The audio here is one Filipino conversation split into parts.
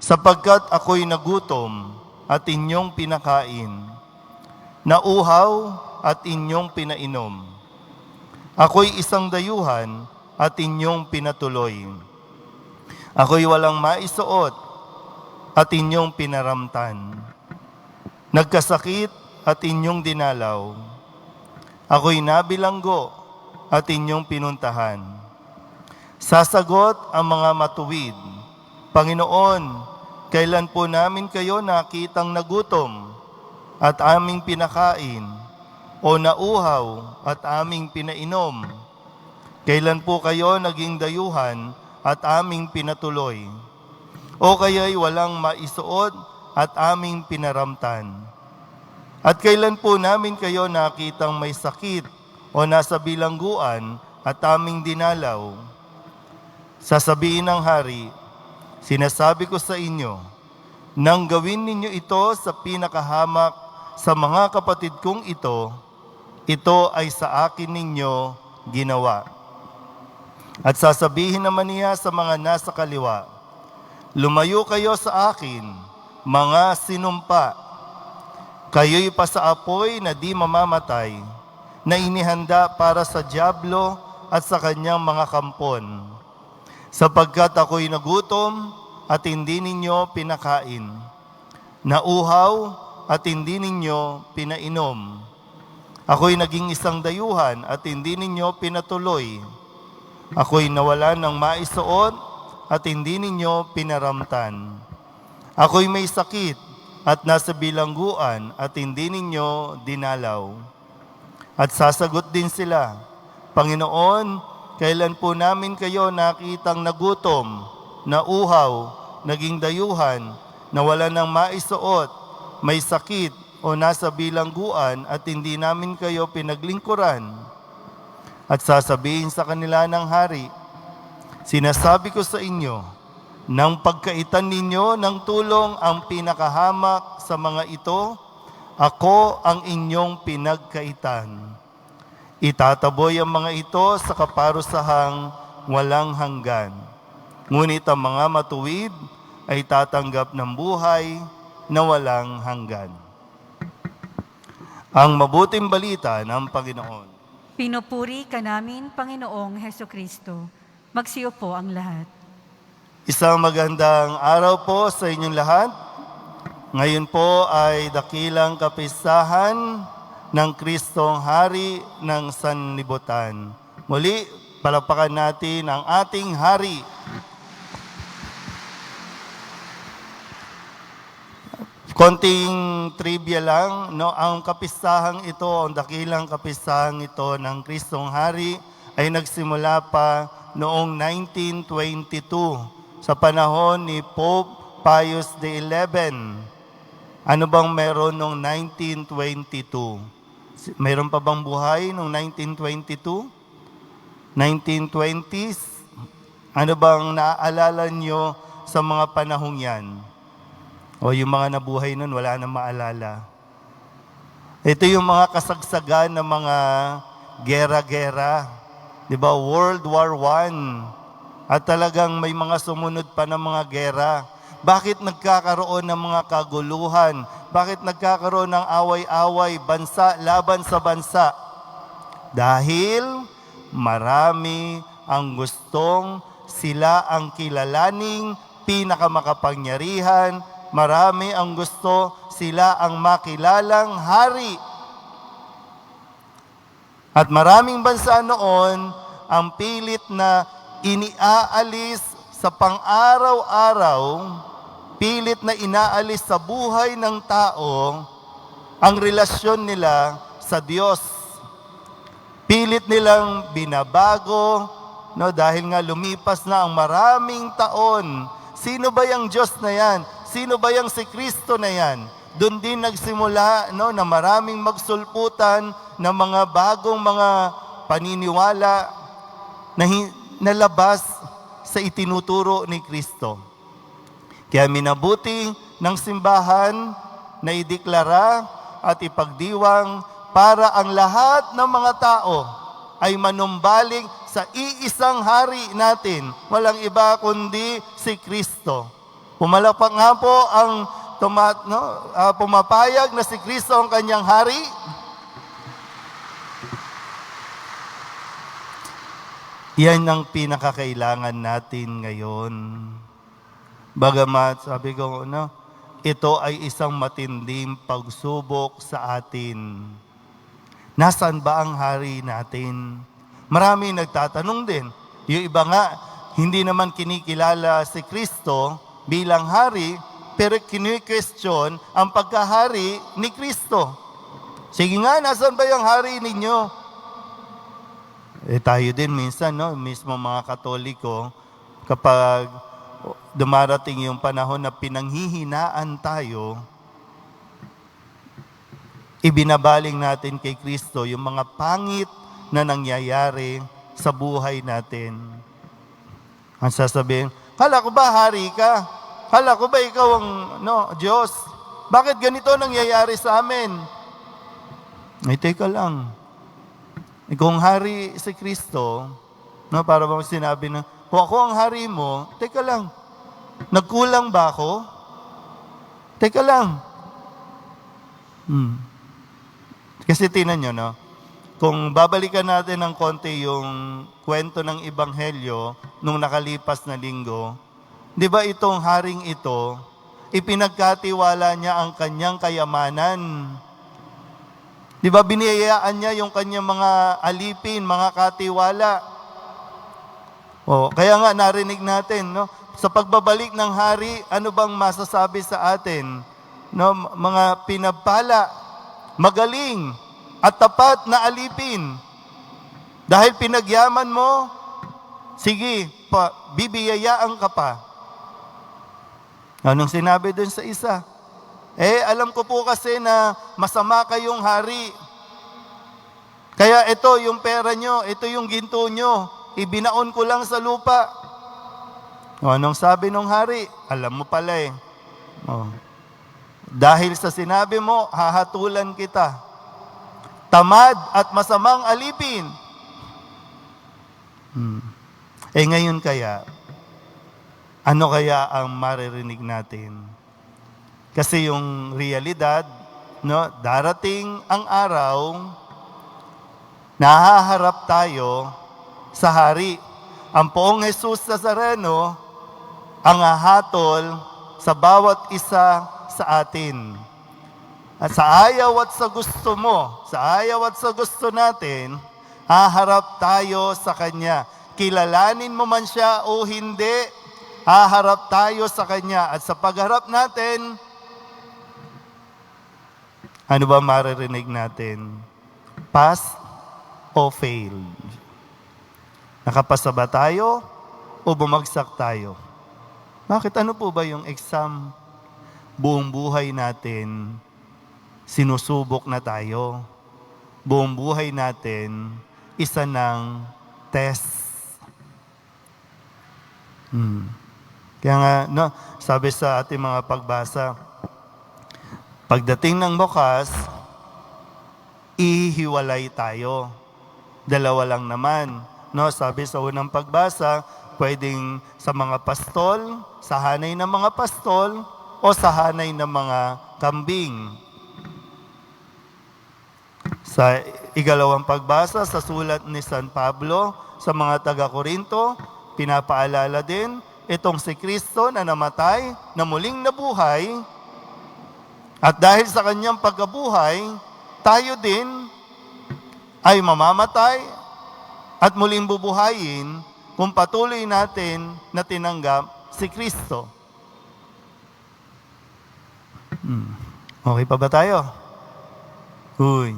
sapagkat ako'y nagutom at inyong pinakain, nauhaw at inyong pinainom. Ako'y isang dayuhan at inyong pinatuloy. Ako'y walang maisuot at inyong pinaramtan. Nagkasakit at inyong dinalaw. Ako'y nabilanggo at inyong pinuntahan. Sasagot ang mga matuwid, Panginoon, kailan po namin kayo nakitang nagutom at aming pinakain, o nauhaw at aming pinainom? Kailan po kayo naging dayuhan at aming pinatuloy? O kaya'y walang maisuot at aming pinaramtan? At kailan po namin kayo nakitang may sakit o nasa bilangguan at aming dinalaw? Sasabihin ng hari, sinasabi ko sa inyo, nang gawin ninyo ito sa pinakahamak sa mga kapatid kong ito ay sa akin ninyo ginawa. At sasabihin naman niya sa mga nasa kaliwa, lumayo kayo sa akin, mga sinumpa. Kayo'y pasaapoy na di mamamatay, na inihanda para sa dyablo at sa kanyang mga kampon. Sapagkat ako'y nagutom at hindi ninyo pinakain, nauhaw at hindi ninyo pinainom. Ako'y naging isang dayuhan at hindi ninyo pinatuloy. Ako'y nawalan ng maisuot at hindi ninyo pinaramtan. Ako'y may sakit at nasa bilangguan at hindi ninyo dinalaw. At sasagot din sila, Panginoon, kailan po namin kayo nakitang nagutom, nauhaw, naging dayuhan, nawalan ng maisuot, may sakit, o nasa bilangguan at hindi namin kayo pinaglingkuran? At sasabihin sa kanila ng hari, sinasabi ko sa inyo, nang pagkaitan ninyo ng tulong ang pinakahamak sa mga ito, ako ang inyong pinagkaitan. Itataboy ang mga ito sa kaparusahang walang hanggan. Ngunit ang mga matuwid ay tatanggap ng buhay na walang hanggan. Ang mabuting balita ng Panginoon. Pinupuri ka namin, Panginoong Hesukristo. Magsiupo ang lahat. Isang magandang araw po sa inyong lahat. Ngayon po ay dakilang kapistahan ng Kristong Hari ng Sanlibutan. Muli, palakpakan natin ang ating Hari. Konting trivia lang, no? Ang kapistahang ito, ang dakilang kapistahang ito ng Kristong Hari ay nagsimula pa noong 1922 sa panahon ni Pope Pius XI. Ano bang meron noong 1922? Mayroon pa bang buhay noong 1922? 1920s? Ano bang naaalala nyo sa mga panahong yan? O yung mga nabuhay nun, wala nang maalala. Ito yung mga kasagsagan ng mga gera-gera. Di ba? World War I. At talagang may mga sumunod pa ng mga gera. Bakit nagkakaroon ng mga kaguluhan? Bakit nagkakaroon ng away-away, bansa laban sa bansa? Dahil marami ang gustong sila ang kilalaning pinakamakapangyarihan, marami ang gusto sila ang makilalang hari. At maraming bansa noon ang pilit na iniaalis sa pang-araw-araw, pilit na inaalis sa buhay ng tao ang relasyon nila sa Diyos. Pilit nilang binabago, no, dahil nga lumipas na ang maraming taon. Sino ba yung Diyos na yan? Sino ba yung si Kristo na yan? Doon din nagsimula, no, na maraming magsulputan ng mga bagong mga paniniwala na nalabas sa itinuturo ni Kristo. Kaya minabuti ng simbahan na ideklara at ipagdiwang para ang lahat ng mga tao ay manumbalik sa iisang hari natin. Walang iba kundi si Kristo. Pumalapak nga po ang pumapayag na si Kristo ang kanyang hari. Yan ang pinakakailangan natin ngayon. Bagamat, sabi ko, ito ay isang matinding pagsubok sa atin. Nasaan ba ang hari natin? Marami nagtatanong din. Yung iba nga, hindi naman kinikilala si Kristo bilang hari, pero kini-question ang pagkahari ni Kristo. Sige nga, nasaan ba yung hari ninyo? Tayo din minsan, mismo mga Katoliko, kapag dumarating yung panahon na pinanghihinaan tayo, ibinabaling natin kay Kristo yung mga pangit na nangyayari sa buhay natin. Ang sasabihin, hala ko ba hari ka? Hala ko ba ikaw ang Diyos? Bakit ganito nangyayari sa amin? Ay, teka lang. Kung hari si Kristo, para bang sinabi na, kung ako ang hari mo, teka lang, nagkulang ba ako? Teka lang. Kasi tinan nyo, kung babalikan natin ng konti yung kwento ng Ebanghelyo nung nakalipas na linggo, di ba itong haring ito, ipinagkatiwala niya ang kanyang kayamanan. Di ba biniyayaan niya yung kanyang mga alipin, mga katiwala. Kaya nga narinig natin, sa pagbabalik ng hari, ano bang masasabi sa atin? Mga pinagpala, magaling, at tapat na alipin. Dahil pinagyaman mo, sige, bibiyayaan ka pa. Anong sinabi dun sa isa? Alam ko po kasi na masama kayong hari. Kaya ito yung pera nyo, ito yung ginto nyo, ibinaon ko lang sa lupa. Anong sabi ng hari? Alam mo pala dahil sa sinabi mo, hahatulan kita. Tamad at masamang alipin. Ngayon kaya, ano kaya ang maririnig natin? Kasi yung realidad, darating ang araw, nahaharap tayo sa hari. Ang Poong Jesus Nazareno ang hahatol sa bawat isa sa atin. At sa ayaw at sa gusto mo, sa ayaw at sa gusto natin, haharap tayo sa Kanya. Kilalanin mo man siya o hindi, haharap tayo sa Kanya. At sa pagharap natin, ano ba maririnig natin? Pass o fail? Nakapasa ba tayo o bumagsak tayo? Bakit? Ano po ba yung exam? Buong buhay natin, sinusubok na tayo. Buong buhay natin, isa ng test. Kaya nga, sabi sa ating mga pagbasa, pagdating ng bukas, ihiwalay tayo. Dalawa lang naman. Sabi sa unang pagbasa, pwedeng sa mga pastol, sa hanay ng mga pastol, o sa hanay ng mga kambing. Sa ikalawang pagbasa, sa sulat ni San Pablo, sa mga taga-Korinto, pinapaalala din, itong si Kristo na namatay, na muling nabuhay, at dahil sa kanyang pagkabuhay, tayo din ay mamamatay at muling bubuhayin kung patuloy natin na tinanggap si Kristo. Okay pa ba tayo? Uy.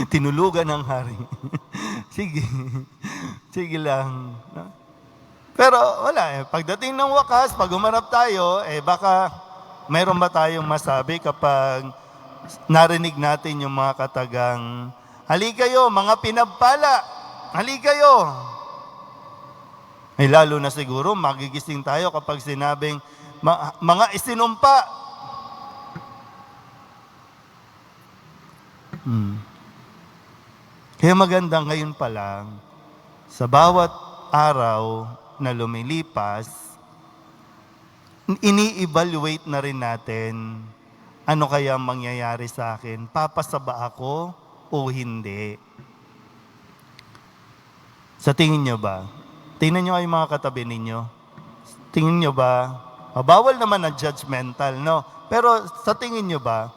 Tinulugan ng hari. Sige. Sige lang. Pero wala pagdating ng wakas, pag umarap tayo, baka mayroon ba tayong masabi kapag narinig natin yung mga katagang, halikayo, mga pinagpala, halikayo. Lalo na siguro, magigising tayo kapag sinabing, mga isinumpa. Kaya maganda ngayon pa lang, sa bawat araw na lumilipas, ini-evaluate na rin natin, ano kaya mangyayari sa akin? Papasa ba ako o hindi? Sa tingin nyo ba? Tingnan nyo ay mga katabi ninyo. Tingin nyo ba? Bawal naman ang judgmental, no? Pero sa tingin nyo ba,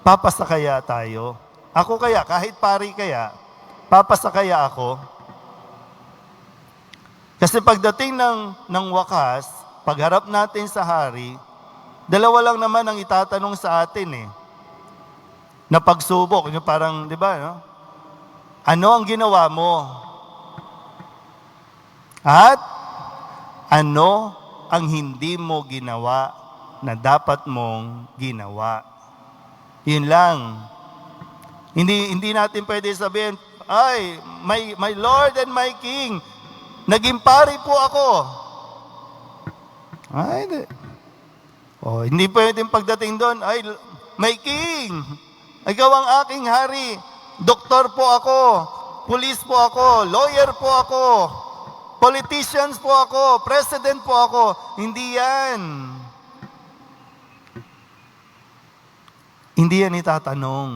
papasa kaya tayo? Ako kaya, kahit pari kaya, papasa kaya ako? Kasi pagdating ng wakas, pagharap natin sa hari, dalawa lang naman ang itatanong sa atin na pagsubok. Yung parang, di ba, no? Ano ang ginawa mo? At ano ang hindi mo ginawa na dapat mong ginawa? Yun lang. Hindi natin pwede sabihin, ay, my Lord and my King, naging pari po ako. Ay, hindi pwedeng pagdating doon, ay, my King, ikaw ang aking hari, doktor po ako, pulis po ako, lawyer po ako, politicians po ako, president po ako. Hindi yan. Hindi yan itatanong.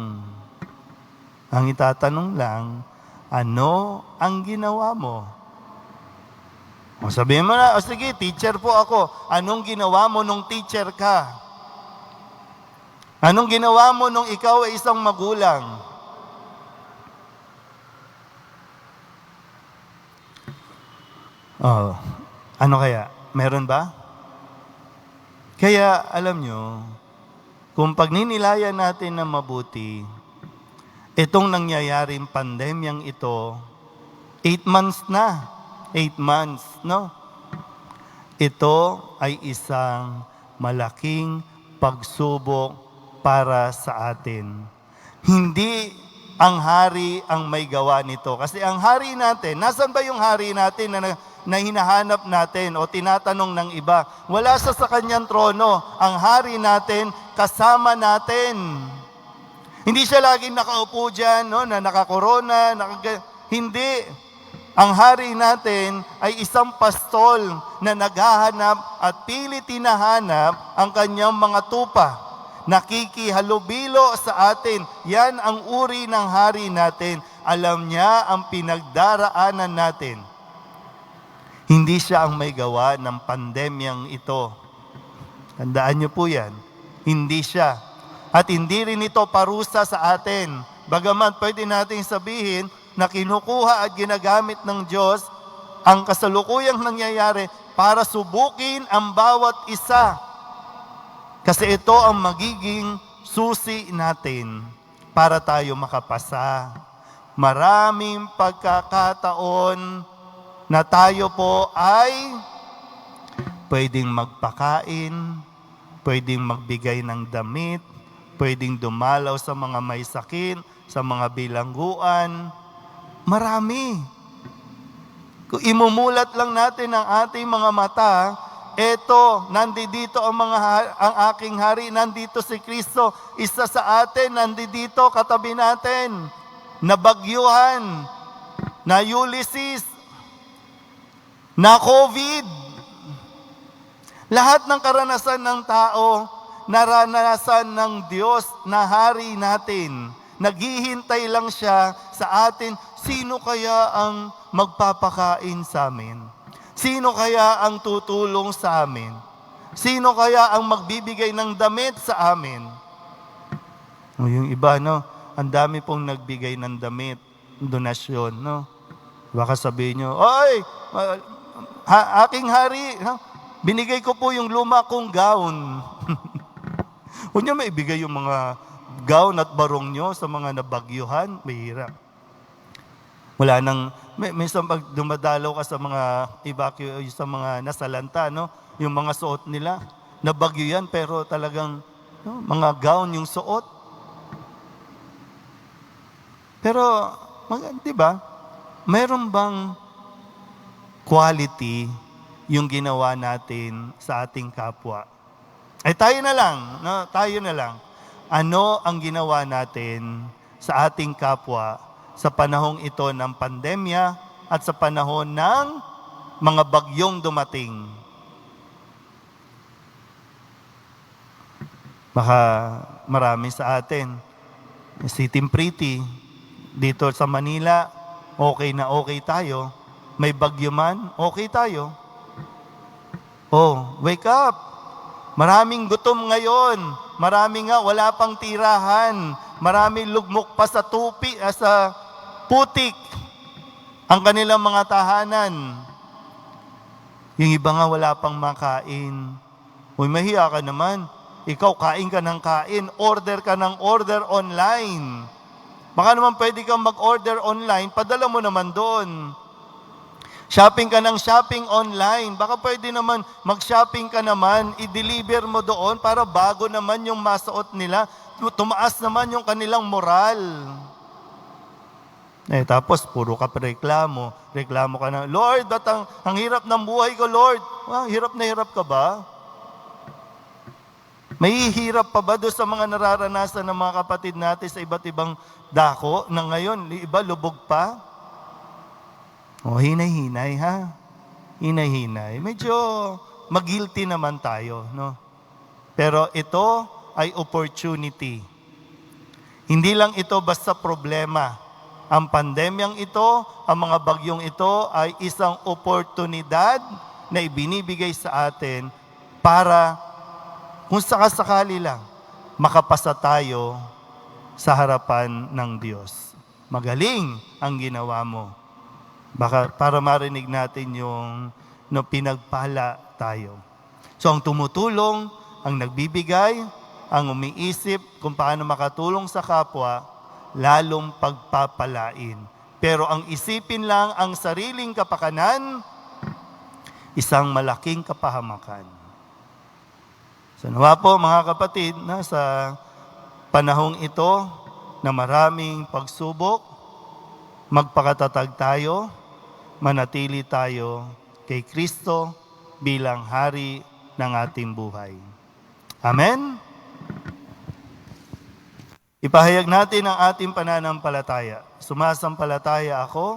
Ang itatanong lang, ano ang ginawa mo? O sabihin mo na, sige, teacher po ako. Anong ginawa mo nung teacher ka? Anong ginawa mo nung ikaw ay isang magulang? Oh, ano kaya? Meron ba? Kaya, alam nyo, kung pagninilayan natin na mabuti, itong nangyayaring pandemyang ito, 8 months na. 8 months, no? Ito ay isang malaking pagsubok para sa atin. Hindi ang hari ang may gawa nito. Kasi ang hari natin, nasan ba yung hari natin na hinahanap natin o tinatanong ng iba? Wala sa kanyang trono. Ang hari natin, kasama natin. Hindi siya laging nakaupo dyan, no, na nakakorona, hindi. Ang hari natin ay isang pastol na naghahanap at pilit hinahanap ang kanyang mga tupa. Nakikihalubilo sa atin. Yan ang uri ng hari natin. Alam niya ang pinagdaraanan natin. Hindi siya ang may gawa ng pandemyang ito. Tandaan niyo po yan. Hindi siya. At hindi rin ito parusa sa atin. Bagaman pwede nating sabihin na kinukuha at ginagamit ng Diyos ang kasalukuyang nangyayari para subukin ang bawat isa. Kasi ito ang magiging susi natin para tayo makapasa. Maraming pagkakataon na tayo po ay pwedeng magpakain, pwedeng magbigay ng damit, pwedeng dumalaw sa mga may sakit, sa mga bilangguan. Marami. Kung imumulat lang natin ang ating mga mata, eto, nandito ang aking hari, nandito si Kristo, isa sa atin, nandito katabi natin, nabagyuhan, na Ulysses, na COVID. Lahat ng karanasan ng tao, naranasan ng Diyos na hari natin. Naghihintay lang siya sa atin, sino kaya ang magpapakain sa amin? Sino kaya ang tutulong sa amin? Sino kaya ang magbibigay ng damit sa amin? O yung iba, no? Ang dami pong nagbigay ng damit, donasyon, no? Baka sabihin nyo, "Oy, aking hari, no? Binigay ko po yung luma kong gown." Huwag nyo maibigay yung mga gown at barong nyo sa mga nabagyuhan, mahirap. Wala nang, minsan pag dumadalaw ka sa mga sa mga nasalanta, no? Yung mga suot nila, nabagyo yan, pero talagang mga gown yung suot. Pero, di ba, mayroon bang quality yung ginawa natin sa ating kapwa? Ay tayo na lang, no? Tayo na lang. Ano ang ginawa natin sa ating kapwa sa panahong ito ng pandemya at sa panahon ng mga bagyong dumating? Baka marami sa atin, si Team Pretty, dito sa Manila, okay na okay tayo. May bagyo man, okay tayo. Oh, wake up! Maraming gutom ngayon. Marami nga wala pang tirahan. Marami lugmok pa sa sa putik ang kanilang mga tahanan. Yung iba nga wala pang makain. Uy, mahiya ka naman. Ikaw, kain ka ng kain. Order ka ng order online. Baka naman pwede kang mag-order online, padala mo naman doon. Shopping ka ng shopping online. Baka pwede naman mag-shopping ka naman, i-deliver mo doon para bago naman yung masuot nila. Tumaas naman yung kanilang moral. Tapos puro ka reklamo. Reklamo ka na, Lord, ang hirap ng buhay ko, Lord. Hirap na hirap ka ba? May hirap pa ba doon sa mga nararanasan ng mga kapatid natin sa iba't ibang dako na ngayon, iba lubog pa? Hinay-hinay ha? Hinay-hinay. Medyo mag-guilty naman tayo, no? Pero ito ay opportunity. Hindi lang ito basta problema. Ang pandemyang ito, ang mga bagyong ito ay isang oportunidad na ibinibigay sa atin para kung sakasakali lang, makapasa tayo sa harapan ng Diyos. Magaling ang ginawa mo. Baka para marinig natin yung pinagpala tayo. So ang tumutulong, ang nagbibigay, ang umiisip kung paano makatulong sa kapwa, lalong pagpapalain. Pero ang isipin lang ang sariling kapakanan, isang malaking kapahamakan. So nawa po mga kapatid, sa panahong ito na maraming pagsubok, magpakatatag tayo, manatili tayo kay Kristo bilang hari ng ating buhay. Amen? Ipahayag natin ang ating pananampalataya. Sumasampalataya ako